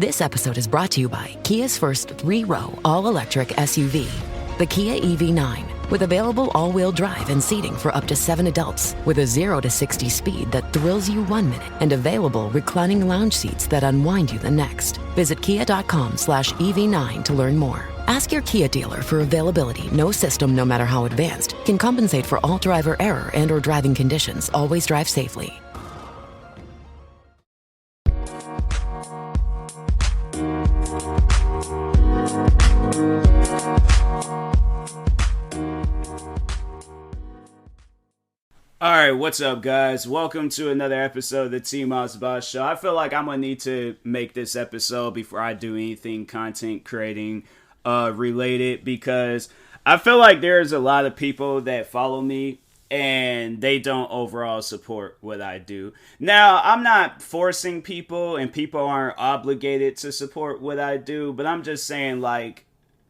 This episode is brought to you by Kia's first 3-row all-electric SUV, the Kia EV9, with available all-wheel drive and seating for up to 7 adults, with a 0 to 60 speed that thrills you 1 minute, and available reclining lounge seats that unwind you the next. Visit kia.com/EV9 to learn more. Ask your Kia dealer for availability. No system, no matter how advanced, can compensate for all driver error and or driving conditions. Always drive safely. Alright, what's up guys? Welcome to another episode of the TMossBoss show. I feel like I'm going to need to make this episode before I do anything content creating related, because I feel like there's a lot of people that follow me and they don't overall support what I do. Now, I'm not forcing people and people aren't obligated to support what I do, but I'm just saying, like,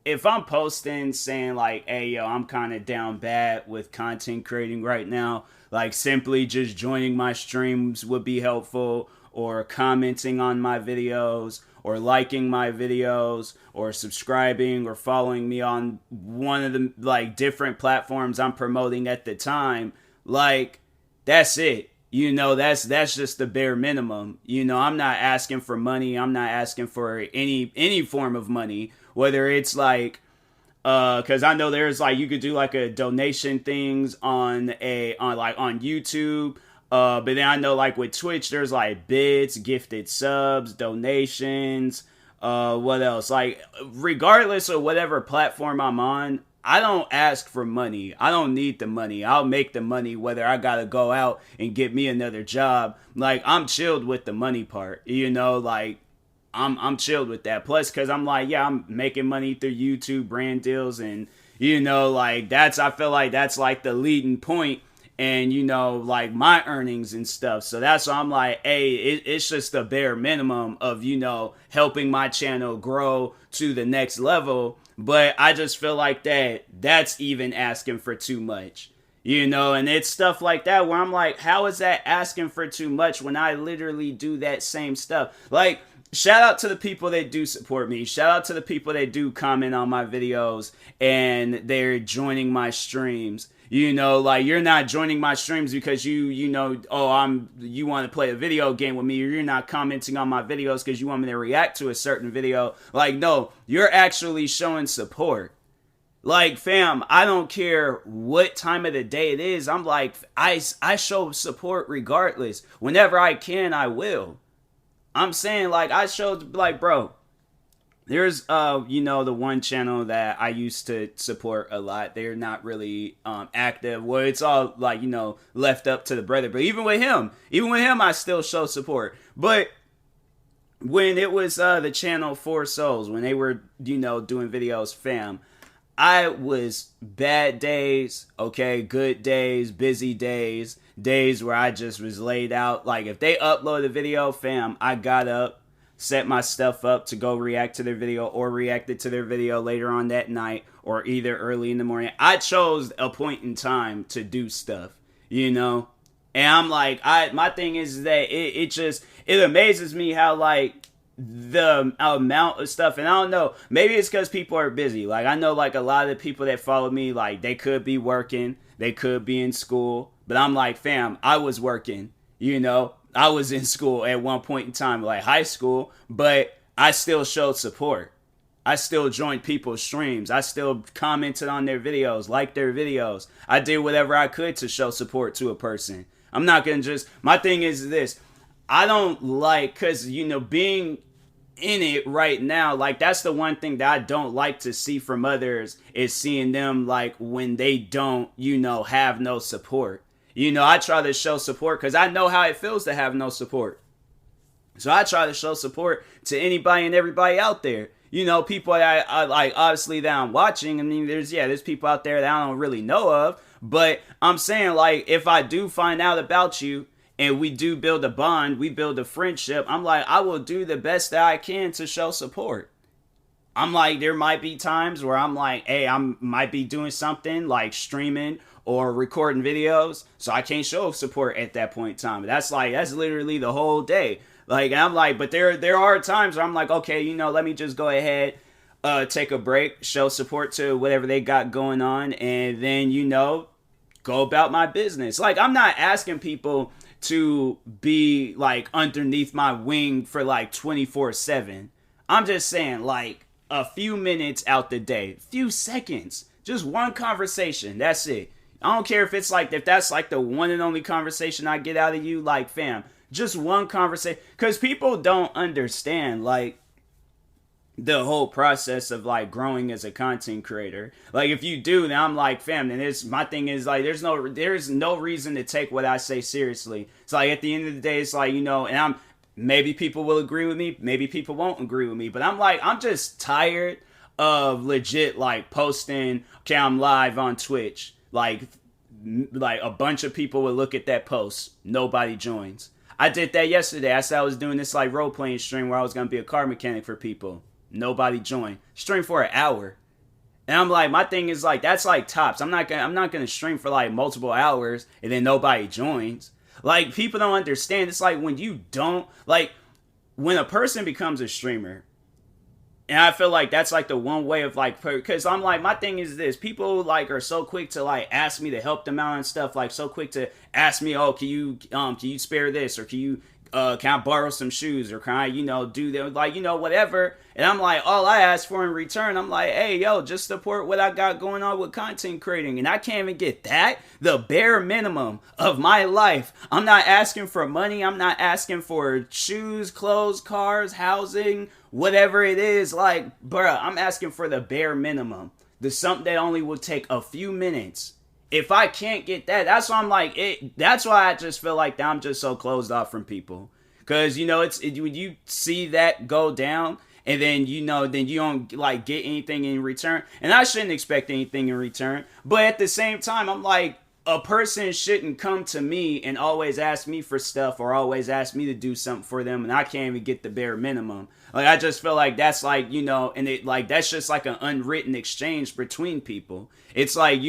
if I'm posting saying like, hey, yo, I'm kind of down bad with content creating right now, like simply just joining my streams would be helpful, or commenting on my videos, or liking my videos, or subscribing or following me on one of the like different platforms I'm promoting at the time. Like, that's it. You know, that's just the bare minimum. You know, I'm not asking for money. I'm not asking for any form of money, whether it's like, cause I know there's like, you could do like a donation things on YouTube. But then I know like with Twitch, there's like bits, gifted subs, donations, what else? Like, regardless of whatever platform I'm on, I don't ask for money. I don't need the money. I'll make the money whether I gotta go out and get me another job. Like, I'm chilled with the money part, you know, like, I'm chilled with that. Plus, cause I'm like, yeah, I'm making money through YouTube brand deals, and you know, like I feel like that's like the leading point, and you know, like my earnings and stuff. So that's why I'm like, hey, it's just the bare minimum of, you know, helping my channel grow to the next level. But I just feel like that's even asking for too much. You know, and it's stuff like that where I'm like, how is that asking for too much when I literally do that same stuff? Like, shout out to the people that do support me. Shout out to the people that do comment on my videos and they're joining my streams. You know, like, you're not joining my streams because you know, you want to play a video game with me, or you're not commenting on my videos because you want me to react to a certain video. Like, no, you're actually showing support. Like, fam, I don't care what time of the day it is. I'm like, I show support regardless. Whenever I can, I will. I'm saying, like, I showed, like, bro, there's, you know, the one channel that I used to support a lot. They're not really active. Well, it's all, like, you know, left up to the brother. But even with him, I still show support. But when it was the channel 4 Souls, when they were, you know, doing videos, fam, I was bad days, okay, good days, busy days, days where I just was laid out. Like, if they upload a video, fam, I got up, set my stuff up to go react to their video, or reacted to their video later on that night, or either early in the morning. I chose a point in time to do stuff, you know? And I'm like, my thing is that it amazes me how, like, the amount of stuff, and I don't know, maybe it's because people are busy. Like, I know, like, a lot of the people that follow me, like, they could be working, they could be in school, but I'm like, fam, I was working, you know, I was in school at one point in time, like high school, but I still showed support. I still joined people's streams. I still commented on their videos, liked their videos. I did whatever I could to show support to a person. I'm not gonna my thing is this, I don't like, cause, you know, being in it right now, like, that's the one thing that I don't like to see from others, is seeing them, like, when they don't, you know, have no support. You know, I try to show support because I know how it feels to have no support. So I try to show support to anybody and everybody out there. You know, people that I like, obviously, that I'm watching. I mean, there's people out there that I don't really know of, but I'm saying, like, if I do find out about you, and we do build a bond, we build a friendship, I'm like, I will do the best that I can to show support. I'm like, there might be times where I'm like, hey, I might be doing something like streaming or recording videos, so I can't show support at that point in time. That's literally the whole day. Like, I'm like, but there are times where I'm like, okay, let me just go ahead, take a break, show support to whatever they got going on, and then, go about my business. Like, I'm not asking people to be like underneath my wing for like 24/7. I'm just saying, like, a few minutes out the day, few seconds, just one conversation. That's it. I don't care if that's like the one and only conversation I get out of you. Like, fam, just one conversation. Because people don't understand, like, the whole process of like growing as a content creator. Like, if you do, then I'm like, fam, then my thing is like, there's no reason to take what I say seriously. It's like, at the end of the day, it's like, and maybe people will agree with me, maybe people won't agree with me, but I'm like, I'm just tired of legit like posting, okay, I'm live on Twitch, like a bunch of people would look at that post, nobody joins. I did that yesterday. I said I was doing this like role playing stream where I was gonna be a car mechanic for people. Nobody joined. Stream for an hour. And I'm like, my thing is like, that's like tops. I'm not gonna stream for like multiple hours and then nobody joins. Like, people don't understand. It's like when a person becomes a streamer, and I feel like that's like the one way of like, because I'm like, my thing is this: people like are so quick to like ask me to help them out and stuff, like so quick to ask me, oh, can you spare this, or can I borrow some shoes, or can I, do that, like, whatever. And I'm like, all I ask for in return, I'm like, hey, yo, just support what I got going on with content creating. And I can't even get that, the bare minimum of my life. I'm not asking for money. I'm not asking for shoes, clothes, cars, housing, whatever it is. Like, bruh, I'm asking for the bare minimum. The something that only will take a few minutes. If I can't get that, that's why I'm like, that's why I just feel like I'm just so closed off from people. Because, when you see that go down, and then, then you don't, like, get anything in return. And I shouldn't expect anything in return. But at the same time, I'm like, a person shouldn't come to me and always ask me for stuff, or always ask me to do something for them, and I can't even get the bare minimum. Like, I just feel like that's like, and it like, that's just like an unwritten exchange between people. It's like,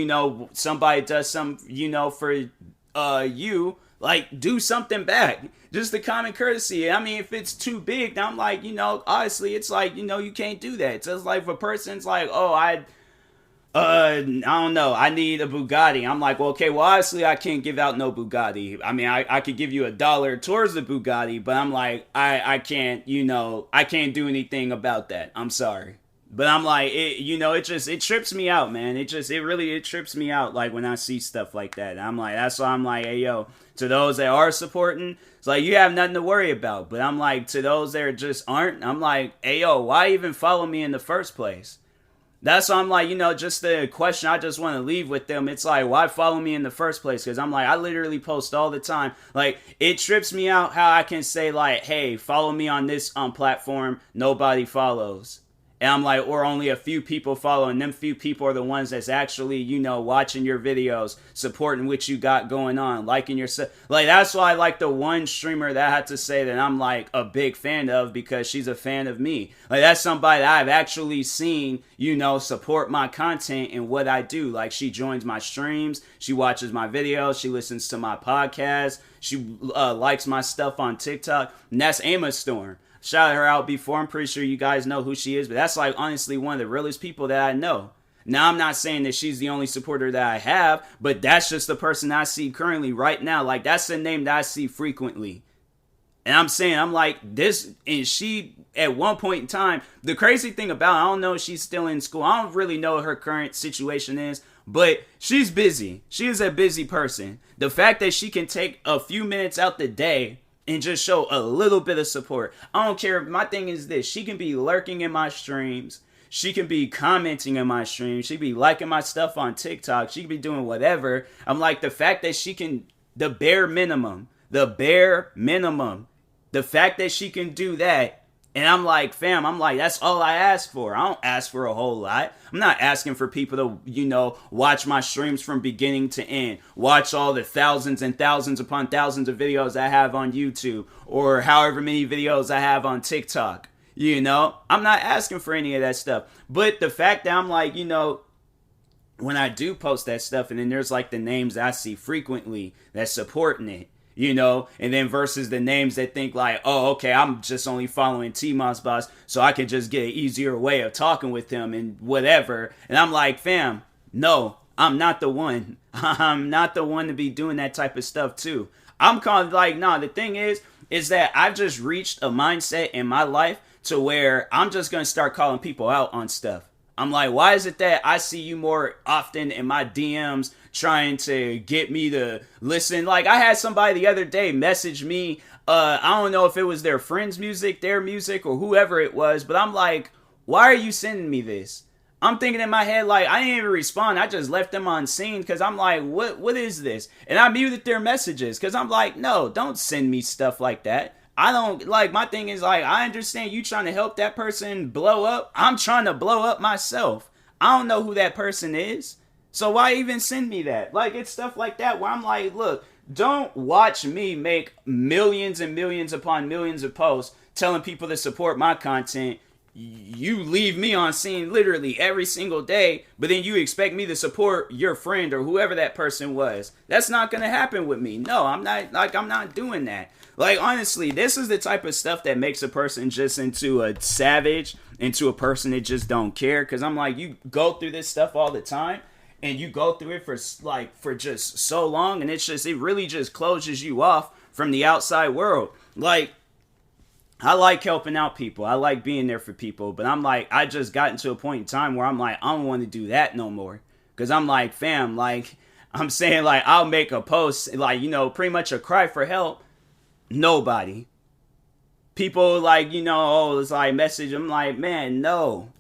somebody does something, for you, like, do something back. Just the common courtesy. I mean, if it's too big, then I'm like, honestly, it's like, you can't do that. It's just like if a person's like, oh, I don't know, I need a Bugatti. I'm like, well, okay, well, obviously I can't give out no Bugatti. I mean, I could give you $1 towards the Bugatti, but I'm like, I can't, I can't do anything about that. I'm sorry. But I'm like, it trips me out, man. It really trips me out, like, when I see stuff like that. I'm like, that's why I'm like, hey, yo, to those that are supporting, it's like, you have nothing to worry about. But I'm like, to those that just aren't, I'm like, hey, yo, why even follow me in the first place? That's why I'm like, just the question I just want to leave with them. It's like, why follow me in the first place? Because I'm like, I literally post all the time. Like, it trips me out how I can say, like, hey, follow me on this platform. Nobody follows. And I'm like, or only a few people follow, and them few people are the ones that's actually, watching your videos, supporting what you got going on, liking your stuff. Like, that's why I like the one streamer that I had to say that I'm, like, a big fan of, because she's a fan of me. Like, that's somebody that I've actually seen, support my content and what I do. Like, she joins my streams, she watches my videos, she listens to my podcast, she likes my stuff on TikTok, and that's Emma Storm. Shouted her out before. I'm pretty sure you guys know who she is, but that's like honestly one of the realest people that I know. Now, I'm not saying that she's the only supporter that I have, but that's just the person I see currently right now. Like, that's the name that I see frequently. And I'm saying, I'm like, this, and she, at one point in time, the crazy thing about it, I don't know if she's still in school. I don't really know what her current situation is, but she's busy. She is a busy person. The fact that she can take a few minutes out the day and just show a little bit of support. I don't care. My thing is this. She can be lurking in my streams. She can be commenting in my streams. She can be liking my stuff on TikTok. She can be doing whatever. I'm like, the fact that she can, the bare minimum, the fact that she can do that. And I'm like, fam, I'm like, that's all I ask for. I don't ask for a whole lot. I'm not asking for people to, watch my streams from beginning to end. Watch all the thousands and thousands upon thousands of videos I have on YouTube, or however many videos I have on TikTok. I'm not asking for any of that stuff. But the fact that I'm like, when I do post that stuff, and then there's like the names I see frequently that's supporting it, and then versus the names that think like, oh, okay, I'm just only following TMossBoss, so I can just get an easier way of talking with him and whatever. And I'm like, fam, no, I'm not the one. I'm not the one to be doing that type of stuff too. I'm kind of like, nah, the thing is that I've just reached a mindset in my life to where I'm just going to start calling people out on stuff. I'm like, why is it that I see you more often in my DMs trying to get me to listen? Like, I had somebody the other day message me. I don't know if it was their friend's music, their music, or whoever it was, but I'm like, why are you sending me this? I'm thinking in my head, like, I didn't even respond. I just left them on scene because I'm like, what is this? And I muted their messages because I'm like, no, don't send me stuff like that. I don't, like, my thing is, like, I understand you trying to help that person blow up. I'm trying to blow up myself. I don't know who that person is. So why even send me that? Like, it's stuff like that where I'm like, look, don't watch me make millions and millions upon millions of posts telling people to support my content. You leave me on scene literally every single day, but then you expect me to support your friend or whoever that person was. That's not going to happen with me. No, I'm not doing that. Like, honestly, this is the type of stuff that makes a person just into a savage, into a person that just don't care. Because I'm like, you go through this stuff all the time, and you go through it for just so long, and it really just closes you off from the outside world. Like, I like helping out people. I like being there for people. But I'm like, I just got into a point in time where I'm like, I don't want to do that no more. Because I'm like, fam, like, I'm saying, like, I'll make a post, like, pretty much a cry for help. Nobody. People, like, oh, it's like message. I'm like, man, no.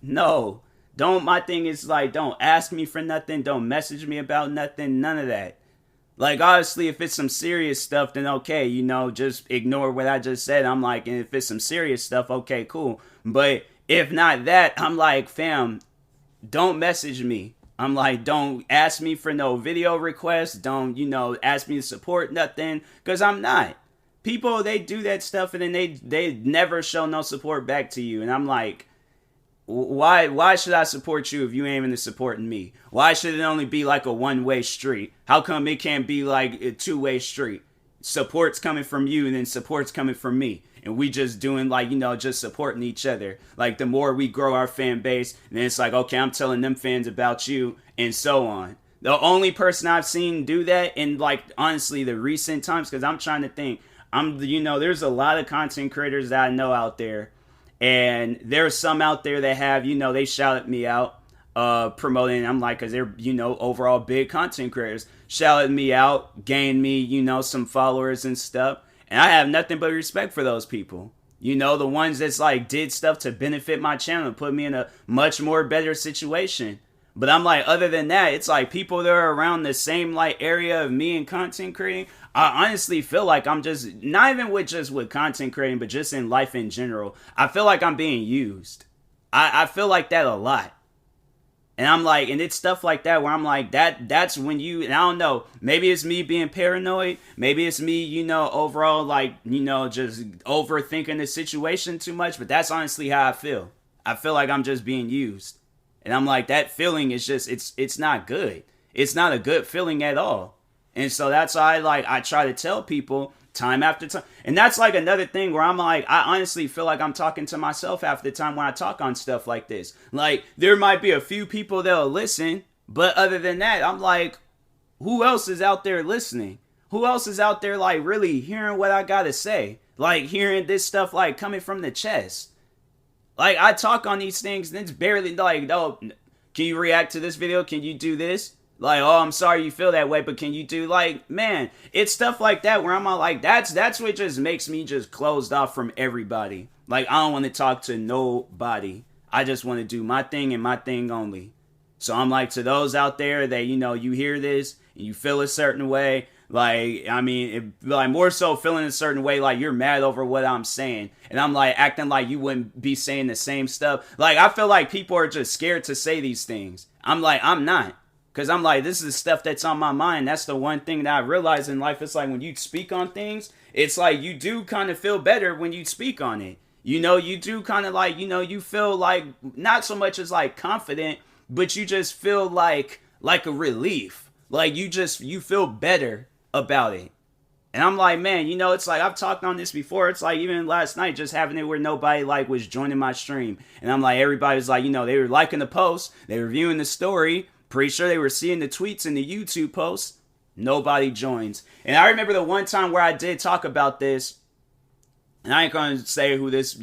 Don't, my thing is, like, don't ask me for nothing. Don't message me about nothing. None of that. Like, honestly, if it's some serious stuff, then okay, just ignore what I just said. I'm like, and if it's some serious stuff, okay, cool. But if not that, I'm like, fam, don't message me. I'm like, don't ask me for no video requests. Don't, ask me to support nothing, because I'm not. People, they do that stuff, and then they never show no support back to you. And I'm like, why should I support you if you ain't even supporting me? Why should it only be like a one-way street? How come it can't be like a two-way street? Support's coming from you, and then support's coming from me. And we just doing like, just supporting each other. Like, the more we grow our fan base, then it's like, okay, I'm telling them fans about you, and so on. The only person I've seen do that in, like, honestly, the recent times, because I'm trying to think, there's a lot of content creators that I know out there. And there's some out there that have, they shouted me out, promoting. I'm like, because they're, overall big content creators. Shouted me out, gained me, some followers and stuff. And I have nothing but respect for those people. The ones that's like did stuff to benefit my channel, put me in a much more better situation. But I'm like, other than that, it's like people that are around the same like area of me and content creating. I honestly feel like I'm just, not even with content creating, but just in life in general, I feel like I'm being used. I feel like that a lot. And I'm like, and it's stuff like that where I'm like, that's when and I don't know, maybe it's me being paranoid. Maybe it's me, overall, like, just overthinking the situation too much. But that's honestly how I feel. I feel like I'm just being used. And I'm like, that feeling is just, it's not good. It's not a good feeling at all. And so that's why I try to tell people time after time. And that's like another thing where I'm like, I honestly feel like I'm talking to myself half the time when I talk on stuff like this. Like, there might be a few people that'll listen, but other than that, I'm like, who else is out there listening? Who else is out there like really hearing what I gotta say? Like, hearing this stuff like coming from the chest. Like, I talk on these things and it's barely like, oh, can you react to this video? Can you do this? Like, oh, I'm sorry you feel that way, but can you do, like, man, it's stuff like that where I'm all like, that's what just makes me just closed off from everybody. Like, I don't want to talk to nobody. I just want to do my thing and my thing only. So I'm like, to those out there that, you hear this and you feel a certain way, like, I mean, like, more so feeling a certain way, like, you're mad over what I'm saying. And I'm like, acting like you wouldn't be saying the same stuff. Like, I feel like people are just scared to say these things. I'm like, I'm not. Because I'm like, this is stuff that's on my mind. That's the one thing that I realize in life. It's like when you speak on things, it's like you do kind of feel better when you speak on it. You do kind of like, you feel like not so much as like confident, but you just feel like a relief. Like you feel better about it. And I'm like, man, it's like I've talked on this before. It's like even last night, just having it where nobody like was joining my stream. And I'm like, everybody was like, they were liking the post, they were viewing the story. Pretty sure they were seeing the tweets and the YouTube posts. Nobody joins. And I remember the one time where I did talk about this, and I ain't gonna say who this,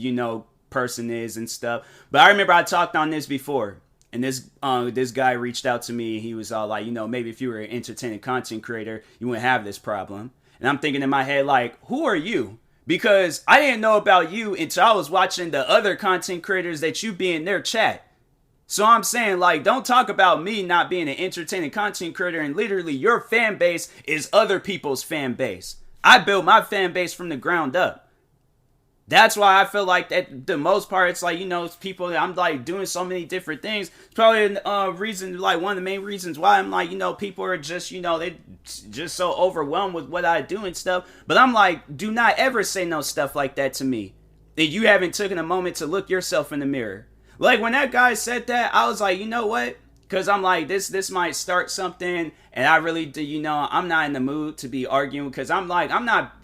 person is and stuff. But I remember I talked on this before. And this guy reached out to me. He was all like, maybe if you were an entertaining content creator, you wouldn't have this problem. And I'm thinking in my head, like, who are you? Because I didn't know about you until I was watching the other content creators that you be in their chat. So I'm saying, like, don't talk about me not being an entertaining content creator, and literally your fan base is other people's fan base. I built my fan base from the ground up. That's why I feel like that the most part, it's like, it's people that I'm like doing so many different things. It's probably a reason, like one of the main reasons why I'm like, people are just, they just so overwhelmed with what I do and stuff. But I'm like, do not ever say no stuff like that to me. That you haven't taken a moment to look yourself in the mirror. Like when that guy said that, I was like, you know what? Because I'm like, this might start something, and I really do, I'm not in the mood to be arguing, because I'm not,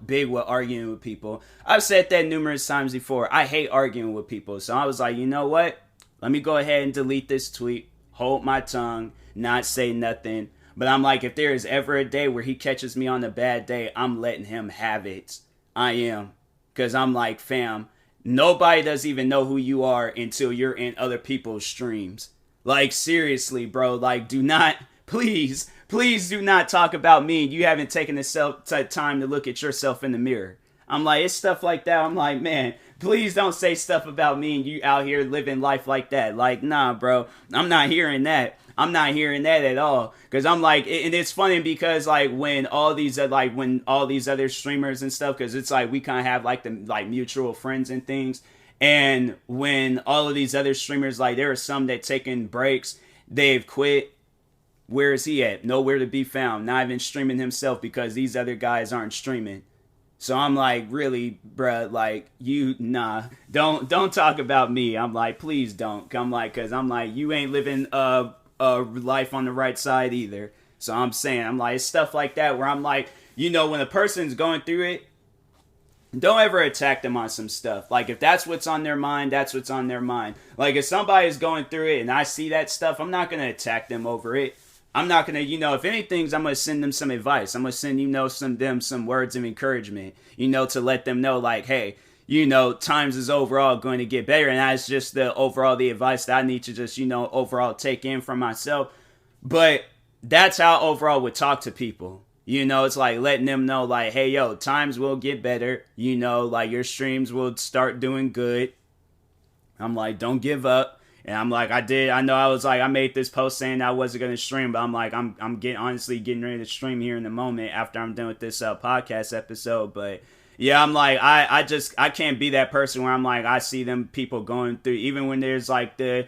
big with arguing with people. I've said that numerous times before. I hate arguing with people. So I was like, you know what? Let me go ahead and delete this tweet, hold my tongue, not say nothing. But I'm like, if there is ever a day where he catches me on a bad day, I'm letting him have it. I am. Because I'm like, fam, nobody does even know who you are until you're in other people's streams. Like, seriously, bro, like, do not, please do not talk about me. You haven't taken the time to look at yourself in the mirror. I'm like, it's stuff like that. I'm like, man, please don't say stuff about me and you out here living life like that. Like, nah, bro, I'm not hearing that. I'm not hearing that at all. Because I'm like, and it's funny because, like, when all these other streamers and stuff, because it's like, we kind of have, like, the, like, mutual friends and things. And when all of these other streamers, like, there are some that taking breaks, they've quit. Where is he at? Nowhere to be found. Not even streaming himself because these other guys aren't streaming. So I'm like, really, bruh, like, don't talk about me. I'm like, please don't. I'm like, because I'm like, you ain't living a life on the right side either. So I'm saying, I'm like, it's stuff like that where I'm like, when a person's going through it, don't ever attack them on some stuff. Like, if that's what's on their mind, that's what's on their mind. Like, if somebody's going through it and I see that stuff, I'm not going to attack them over it. I'm not going to, if anything, I'm going to send them some advice. I'm going to send, some words of encouragement, to let them know, like, hey, times is overall going to get better. And that's just the advice that I need to just, overall take in from myself. But that's how overall would talk to people. It's like letting them know, like, hey, yo, times will get better. Like, your streams will start doing good. I'm like, don't give up. And I'm like, I made this post saying I wasn't going to stream, but I'm like, I'm honestly getting ready to stream here in a moment after I'm done with this podcast episode. But yeah, I'm like, I can't be that person where I'm like, I see them people going through, even when there's like the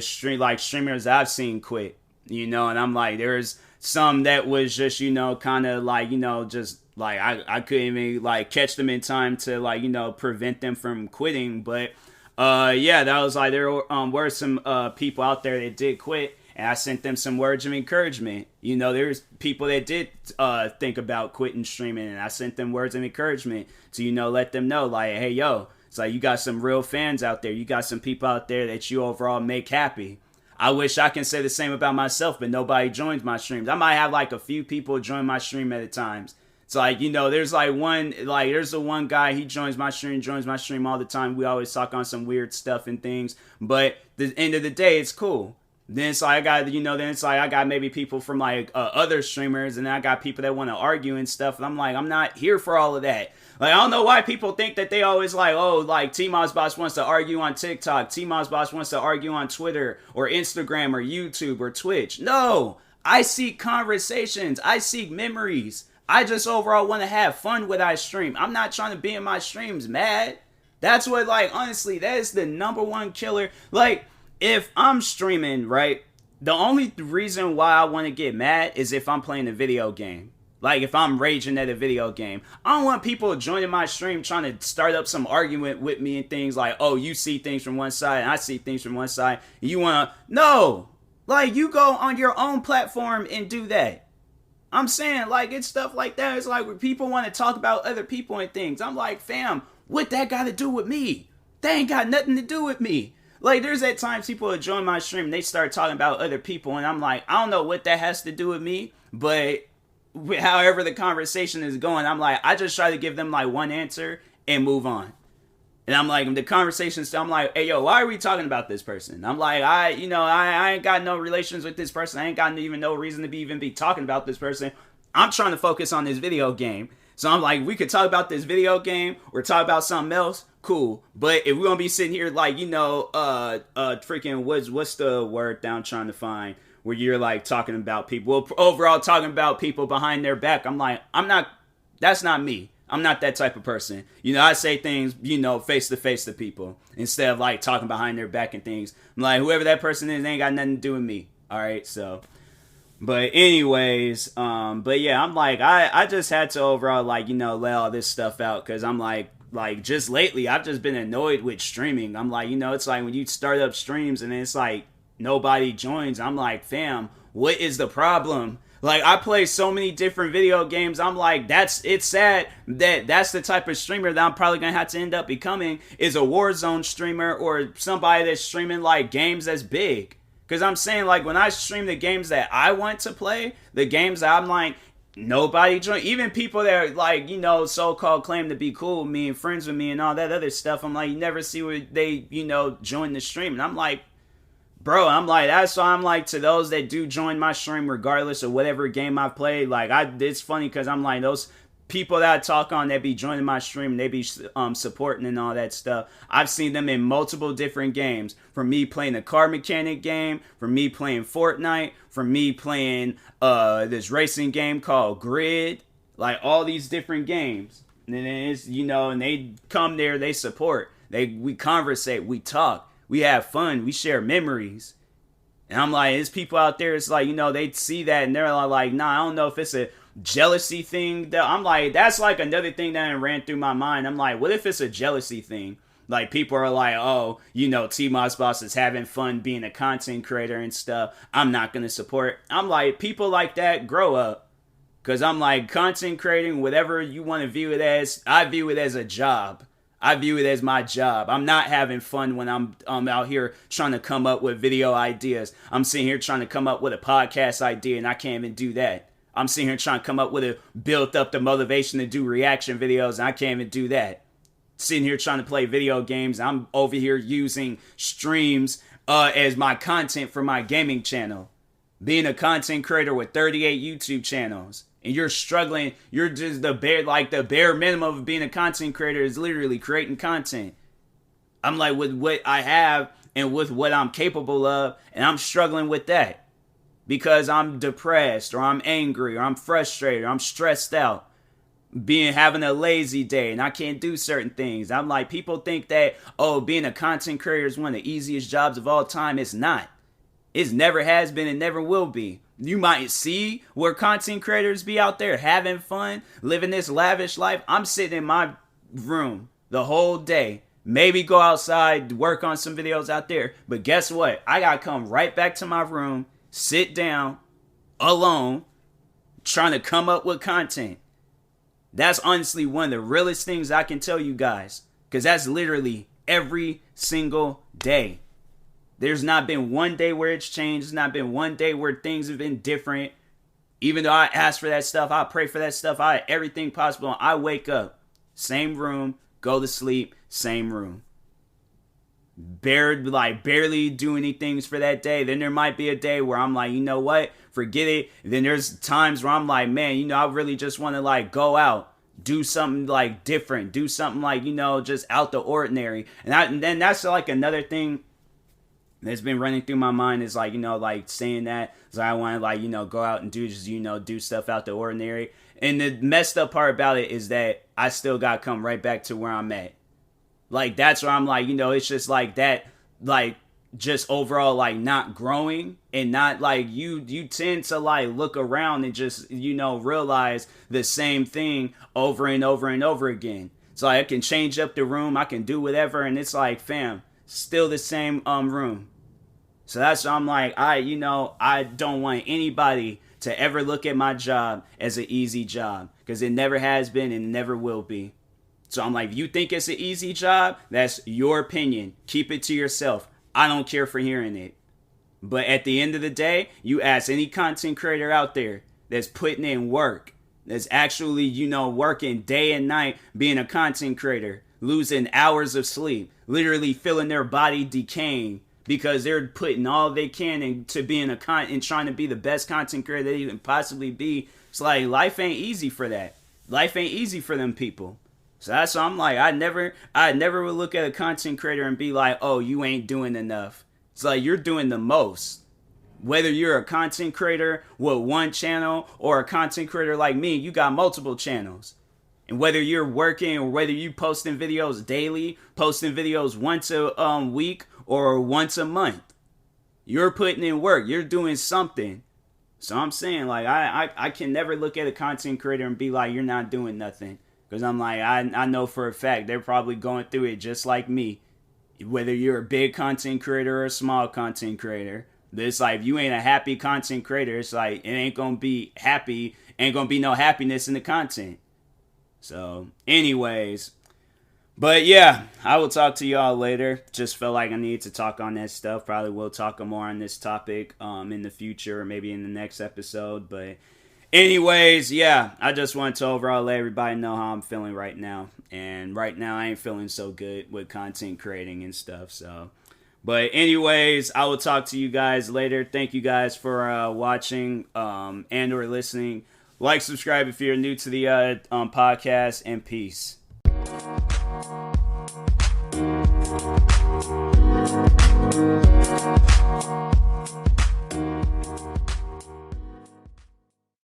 streamers that I've seen quit, and I'm like, there's some that was just, kind of like, just like, I couldn't even like catch them in time to like, prevent them from quitting. But yeah, that was like, there were some people out there that did quit, and I sent them some words of encouragement. There's people that did think about quitting streaming, and I sent them words of encouragement to, let them know, like, hey, yo, it's like, you got some real fans out there. You got some people out there that you overall make happy. I wish I can say the same about myself, but nobody joins my streams. I might have like a few people join my stream at a time. It's like, there's there's the one guy, he joins my stream all the time. We always talk on some weird stuff and things, but the end of the day, it's cool. Then it's like, I got maybe people from like other streamers, and then I got people that want to argue and stuff. And I'm like, I'm not here for all of that. Like, I don't know why people think that they always like, oh, like TMossBoss wants to argue on TikTok. TMossBoss wants to argue on Twitter or Instagram or YouTube or Twitch. No, I seek conversations. I seek memories. I just overall want to have fun when I stream. I'm not trying to be in my streams mad. That's what, like, honestly, that is the number one killer. Like, if I'm streaming, right, the only reason why I want to get mad is if I'm playing a video game. Like, if I'm raging at a video game. I don't want people joining my stream trying to start up some argument with me and things like, oh, you see things from one side and I see things from one side. And you want to... No! Like, you go on your own platform and do that. I'm saying, like, it's stuff like that. It's like when people want to talk about other people and things. I'm like, fam, what that got to do with me? They ain't got nothing to do with me. Like, there's at times people will join my stream and they start talking about other people, and I'm like, I don't know what that has to do with me, but however the conversation is going, I'm like, I just try to give them like one answer and move on. And I'm like, the conversation still, I'm like, hey, yo, why are we talking about this person? I'm like, I ain't got no relations with this person. I ain't got even no reason to even be talking about this person. I'm trying to focus on this video game. So I'm like, we could talk about this video game or talk about something else. Cool. But if we're going to be sitting here like, freaking, what's the word that I'm trying to find? Where you're like talking about people, well, overall talking about people behind their back. I'm like, that's not me. I'm not that type of person. I say things, face to face to people instead of like talking behind their back and things. I'm like, whoever that person is ain't got nothing to do with me. All right. So, but anyways, but yeah, I'm like, I just had to overall like, lay all this stuff out. Cause I'm like just lately I've just been annoyed with streaming. I'm like, it's like when you start up streams and it's like nobody joins. I'm like, fam, what is the problem? Like, I play so many different video games. I'm like, it's sad that that's the type of streamer that I'm probably going to have to end up becoming, is a Warzone streamer or somebody that's streaming, like, games that's big. Because I'm saying, like, when I stream the games that I want to play, the games that I'm like, nobody join. Even people that are, like, so-called claim to be cool with me and friends with me and all that other stuff, I'm like, you never see where they, join the stream. And I'm like, bro, I'm like, that's why I'm like, to those that do join my stream, regardless of whatever game I've played, like, it's funny because I'm like, those people that I talk on that be joining my stream and they be supporting and all that stuff, I've seen them in multiple different games. From me playing a car mechanic game, from me playing Fortnite, from me playing this racing game called Grid, like all these different games. And then it's, and they come there, they support, we conversate, we talk. We have fun. We share memories. And I'm like, there's people out there, it's like, they see that and they're like, nah, I don't know if it's a jealousy thing. I'm like, that's like another thing that ran through my mind. I'm like, what if it's a jealousy thing? Like, people are like, oh, TMossBoss is having fun being a content creator and stuff. I'm not going to support. I'm like, people like that, grow up. Because I'm like, content creating, whatever you want to view it as, I view it as a job. I view it as my job. I'm not having fun when I'm out here trying to come up with video ideas. I'm sitting here trying to come up with a podcast idea and I can't even do that. I'm sitting here trying to come up with build up the motivation to do reaction videos and I can't even do that. Sitting here trying to play video games. I'm over here using streams as my content for my gaming channel. Being a content creator with 38 YouTube channels. And you're struggling, you're just the bare minimum of being a content creator is literally creating content. I'm like, with what I have and with what I'm capable of, and I'm struggling with that. Because I'm depressed, or I'm angry, or I'm frustrated, or I'm stressed out. Having a lazy day, and I can't do certain things. I'm like, people think that, being a content creator is one of the easiest jobs of all time. It's not. It never has been and never will be. You might see where content creators be out there having fun, living this lavish life. I'm sitting in my room the whole day. Maybe go outside, work on some videos out there. But guess what? I got to come right back to my room, sit down, alone, trying to come up with content. That's honestly one of the realest things I can tell you guys. Because that's literally every single day. There's not been one day where it's changed. There's not been one day where things have been different. Even though I ask for that stuff, I pray for that stuff, I everything possible. I wake up, same room, go to sleep, same room. Barely do anything for that day. Then there might be a day where I'm like, you know what? Forget it. Then there's times where I'm like, man, I really just want to go out. Do something different. Do something just out the ordinary. And then that's another thing that's been running through my mind is saying that. So I want to go out and do stuff out the ordinary. And the messed up part about it is that I still got to come right back to where I'm at. That's where I'm it's just that, just overall not growing and not you tend to look around and just realize the same thing over and over and over again. So I can change up the room, I can do whatever, and it's fam, still the same room. So that's why I'm I don't want anybody to ever look at my job as an easy job, because it never has been and never will be. So I'm like, if you think it's an easy job, that's your opinion. Keep it to yourself. I don't care for hearing it. But at the end of the day, you ask any content creator out there that's putting in work, that's actually, working day and night, being a content creator, losing hours of sleep, literally feeling their body decaying because they're putting all they can into being and trying to be the best content creator they can possibly be. It's like, life ain't easy for that. Life ain't easy for them people. So that's why I'm like, I never would look at a content creator and be like, oh, you ain't doing enough. It's like, you're doing the most. Whether you're a content creator with one channel or a content creator like me, you got multiple channels. And whether you're working or whether you posting videos daily, posting videos once a week or once a month, you're putting in work. You're doing something. So I'm saying, like, I can never look at a content creator and be like, you're not doing nothing. Because I'm like, I know for a fact they're probably going through it just like me. Whether you're a big content creator or a small content creator. It's like, if you ain't a happy content creator, it's like, it ain't going to be happy. Ain't going to be no happiness in the content. So, anyways. But yeah, I will talk to y'all later. Just felt like I needed to talk on that stuff. Probably will talk more on this topic in the future or maybe in the next episode. But anyways, yeah, I just wanted to overall let everybody know how I'm feeling right now. And right now, I ain't feeling so good with content creating and stuff. So, but anyways, I will talk to you guys later. Thank you guys for watching and or listening. Like, subscribe if you're new to the podcast, and peace.